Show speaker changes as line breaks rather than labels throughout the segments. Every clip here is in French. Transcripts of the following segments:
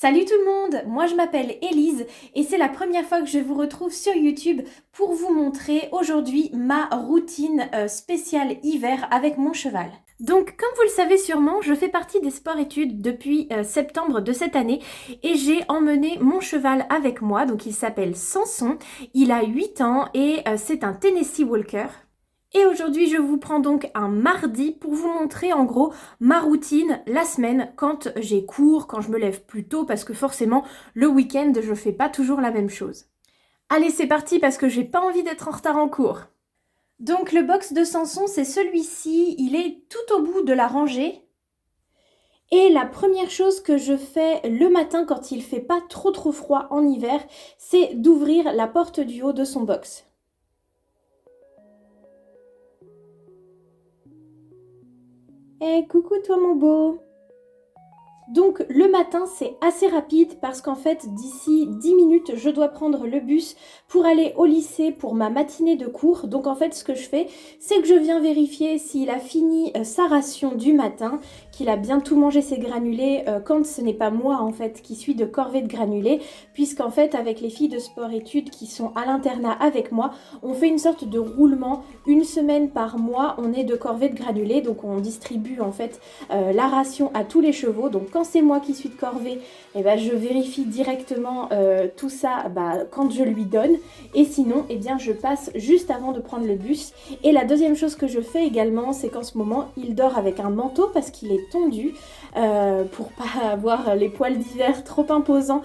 Salut tout le monde, moi je m'appelle Élise et c'est la première fois que je vous retrouve sur YouTube pour vous montrer aujourd'hui ma routine spéciale hiver avec mon cheval. Donc comme vous le savez sûrement, je fais partie des sports-études depuis septembre de cette année et j'ai emmené mon cheval avec moi, donc il s'appelle Samson, il a 8 ans et c'est un Tennessee Walker. Et aujourd'hui, je vous prends donc un mardi pour vous montrer en gros ma routine la semaine quand j'ai cours, quand je me lève plus tôt parce que forcément le week-end je fais pas toujours la même chose. Allez, c'est parti parce que j'ai pas envie d'être en retard en cours. Donc le box de Samson, c'est celui-ci, il est tout au bout de la rangée. Et la première chose que je fais le matin quand il fait pas trop froid en hiver, c'est d'ouvrir la porte du haut de son box. Eh, coucou toi mon beau! Donc le matin c'est assez rapide parce qu'en fait d'ici 10 minutes je dois prendre le bus pour aller au lycée pour ma matinée de cours. Donc en fait ce que je fais c'est que je viens vérifier s'il a fini sa ration du matin, qu'il a bien tout mangé ses granulés quand ce n'est pas moi en fait qui suis de corvée de granulés, puisqu'en fait avec les filles de sport-études qui sont à l'internat avec moi, on fait une sorte de roulement, une semaine par mois on est de corvée de granulés, donc on distribue en fait la ration à tous les chevaux. Donc quand c'est moi qui suis de corvée, eh ben, je vérifie directement tout ça quand je lui donne. Et sinon, eh bien, je passe juste avant de prendre le bus. Et la deuxième chose que je fais également, c'est qu'en ce moment, il dort avec un manteau parce qu'il est tondu pour pas avoir les poils d'hiver trop imposants,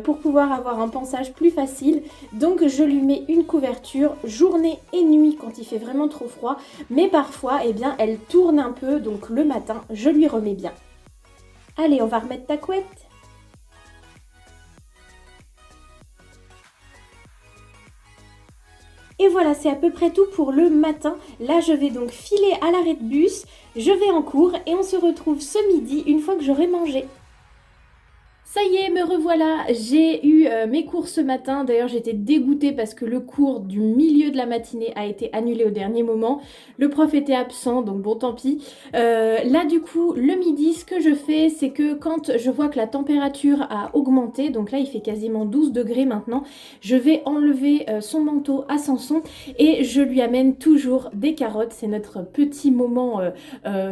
pour pouvoir avoir un pansage plus facile. Donc je lui mets une couverture journée et nuit quand il fait vraiment trop froid. Mais parfois, eh bien, elle tourne un peu, donc le matin, je lui remets bien. Allez, on va remettre ta couette. Et voilà, c'est à peu près tout pour le matin. Là, je vais donc filer à l'arrêt de bus, je vais en cours et on se retrouve ce midi une fois que j'aurai mangé. Ça y est, me revoilà, j'ai eu mes cours ce matin. D'ailleurs, j'étais dégoûtée parce que le cours du milieu de la matinée a été annulé au dernier moment. Le prof était absent, donc bon, tant pis. Là, du coup, le midi, ce que je fais, c'est que quand je vois que la température a augmenté, donc là, il fait quasiment 12 degrés maintenant, je vais enlever son manteau à Samson et je lui amène toujours des carottes. C'est notre petit moment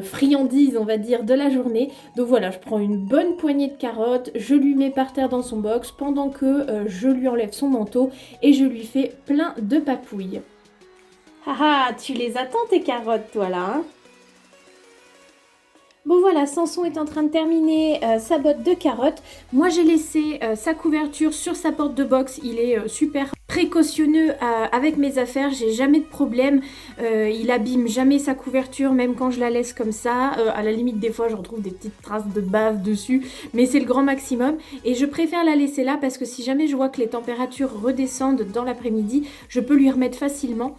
friandise, on va dire, de la journée. Donc voilà, je prends une bonne poignée de carottes, je lui mets par terre dans son box pendant que je lui enlève son manteau et je lui fais plein de papouilles. Haha, tu les attends tes carottes toi là, hein? Bon voilà, Samson est en train de terminer sa botte de carottes. Moi j'ai laissé sa couverture sur sa porte de box, il est super précautionneux avec mes affaires, j'ai jamais de problème, il abîme jamais sa couverture même quand je la laisse comme ça, à la limite des fois je retrouve des petites traces de bave dessus, mais c'est le grand maximum et je préfère la laisser là parce que si jamais je vois que les températures redescendent dans l'après-midi, je peux lui remettre facilement.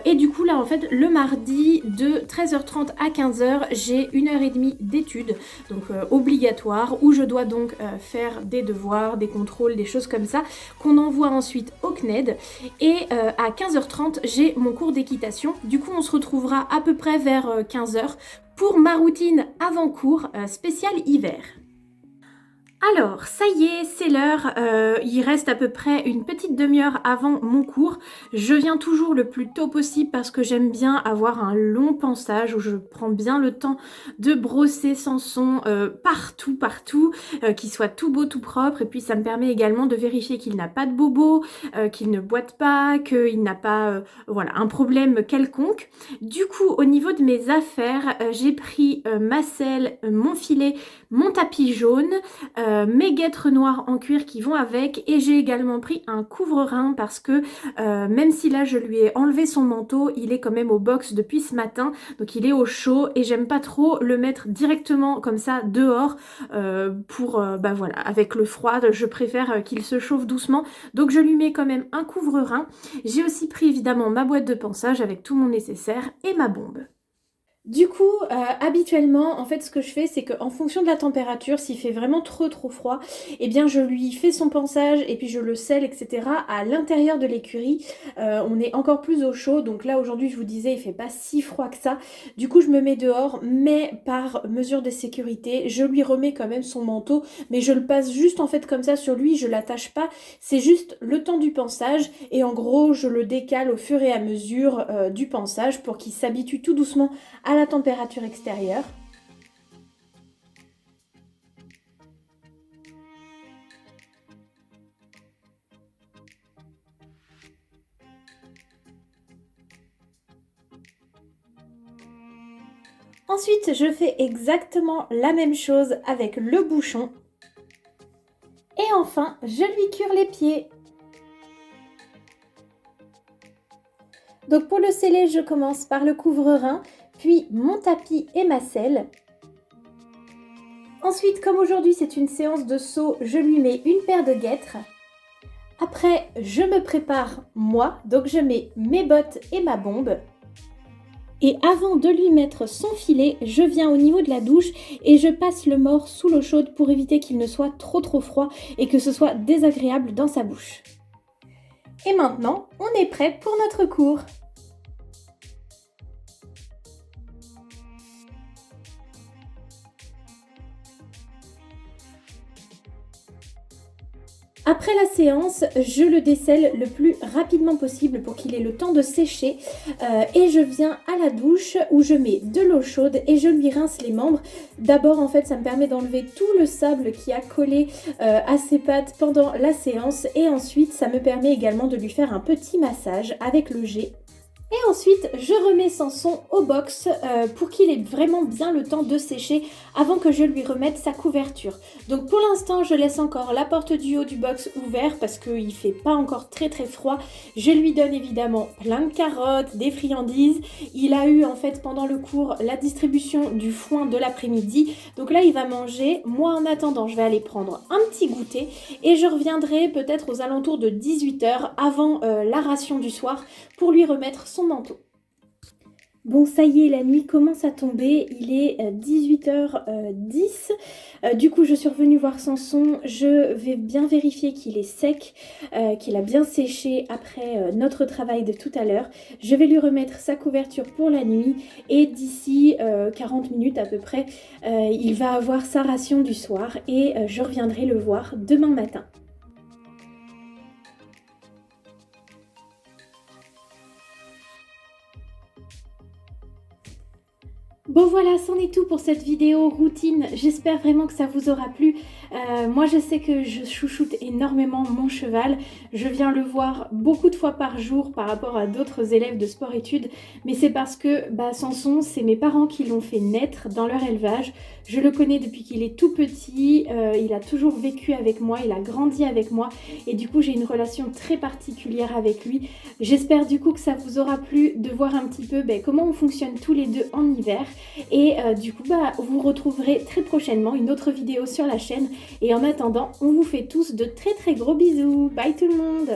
Et du coup là en fait le mardi de 13h30 à 15h j'ai 1h30 d'études, donc obligatoire, où je dois donc faire des devoirs, des contrôles, des choses comme ça, qu'on envoie ensuite au CNED. Et à 15h30, j'ai mon cours d'équitation. Du coup, on se retrouvera à peu près vers 15h pour ma routine avant cours spéciale hiver. Alors, ça y est, c'est l'heure. Il reste à peu près une petite demi-heure avant mon cours. Je viens toujours le plus tôt possible parce que j'aime bien avoir un long pansage où je prends bien le temps de brosser Samson partout, qu'il soit tout beau, tout propre. Et puis, ça me permet également de vérifier qu'il n'a pas de bobo, qu'il ne boite pas, qu'il n'a pas voilà, un problème quelconque. Du coup, au niveau de mes affaires, j'ai pris ma selle, mon filet, mon tapis jaune, mes guêtres noires en cuir qui vont avec, et j'ai également pris un couvre-rein parce que même si là je lui ai enlevé son manteau, il est quand même au box depuis ce matin, donc il est au chaud et j'aime pas trop le mettre directement comme ça dehors voilà, avec le froid, je préfère qu'il se chauffe doucement, donc je lui mets quand même un couvre-rein. J'ai aussi pris évidemment ma boîte de pansage avec tout mon nécessaire et ma bombe. Du coup, habituellement, en fait, ce que je fais, c'est qu'en fonction de la température, s'il fait vraiment trop froid, eh bien, je lui fais son pansage et puis je le scelle et cetera à l'intérieur de l'écurie. On est encore plus au chaud, donc là, aujourd'hui, je vous disais, il fait pas si froid que ça. Du coup, je me mets dehors, mais par mesure de sécurité, je lui remets quand même son manteau, mais je le passe juste, en fait, comme ça sur lui, je l'attache pas. C'est juste le temps du pansage et en gros, je le décale au fur et à mesure, du pansage pour qu'il s'habitue tout doucement à la température extérieure. Ensuite, je fais exactement la même chose avec le bouchon. Et enfin, je lui cure les pieds. Donc pour le sceller, je commence par le couvre-rein, puis mon tapis et ma selle. Ensuite, comme aujourd'hui c'est une séance de saut, je lui mets une paire de guêtres. Après, je me prépare moi, donc je mets mes bottes et ma bombe. Et avant de lui mettre son filet, je viens au niveau de la douche et je passe le mors sous l'eau chaude pour éviter qu'il ne soit trop froid et que ce soit désagréable dans sa bouche. Et maintenant, on est prêt pour notre cours. Après la séance, je le déselle le plus rapidement possible pour qu'il ait le temps de sécher et je viens à la douche où je mets de l'eau chaude et je lui rince les membres. D'abord en fait ça me permet d'enlever tout le sable qui a collé à ses pattes pendant la séance et ensuite ça me permet également de lui faire un petit massage avec le jet. Et ensuite, je remets Samson au box pour qu'il ait vraiment bien le temps de sécher avant que je lui remette sa couverture. Donc pour l'instant, je laisse encore la porte du haut du box ouverte parce qu'il ne fait pas encore très froid. Je lui donne évidemment plein de carottes, des friandises. Il a eu en fait pendant le cours la distribution du foin de l'après-midi. Donc là, il va manger. Moi en attendant, je vais aller prendre un petit goûter et je reviendrai peut-être aux alentours de 18 h avant la ration du soir pour lui remettre son manteau. Bon, ça y est, la nuit commence à tomber, il est 18h10. Du coup, je suis revenue voir Samson. Je vais bien vérifier qu'il est sec, qu'il a bien séché après notre travail de tout à l'heure. Je vais lui remettre sa couverture pour la nuit et d'ici 40 minutes à peu près, il va avoir sa ration du soir et je reviendrai le voir demain matin. Bon voilà, c'en est tout pour cette vidéo routine. J'espère vraiment que ça vous aura plu. Moi je sais que je chouchoute énormément mon cheval. Je viens le voir beaucoup de fois par jour par rapport à d'autres élèves de sport-études. Mais c'est parce que Samson, c'est mes parents qui l'ont fait naître dans leur élevage. Je le connais depuis qu'il est tout petit. Il a toujours vécu avec moi, il a grandi avec moi. Et du coup j'ai une relation très particulière avec lui. J'espère du coup que ça vous aura plu de voir un petit peu comment on fonctionne tous les deux en hiver. Et du coup vous retrouverez très prochainement une autre vidéo sur la chaîne et en attendant on vous fait tous de très gros bisous. Bye tout le monde.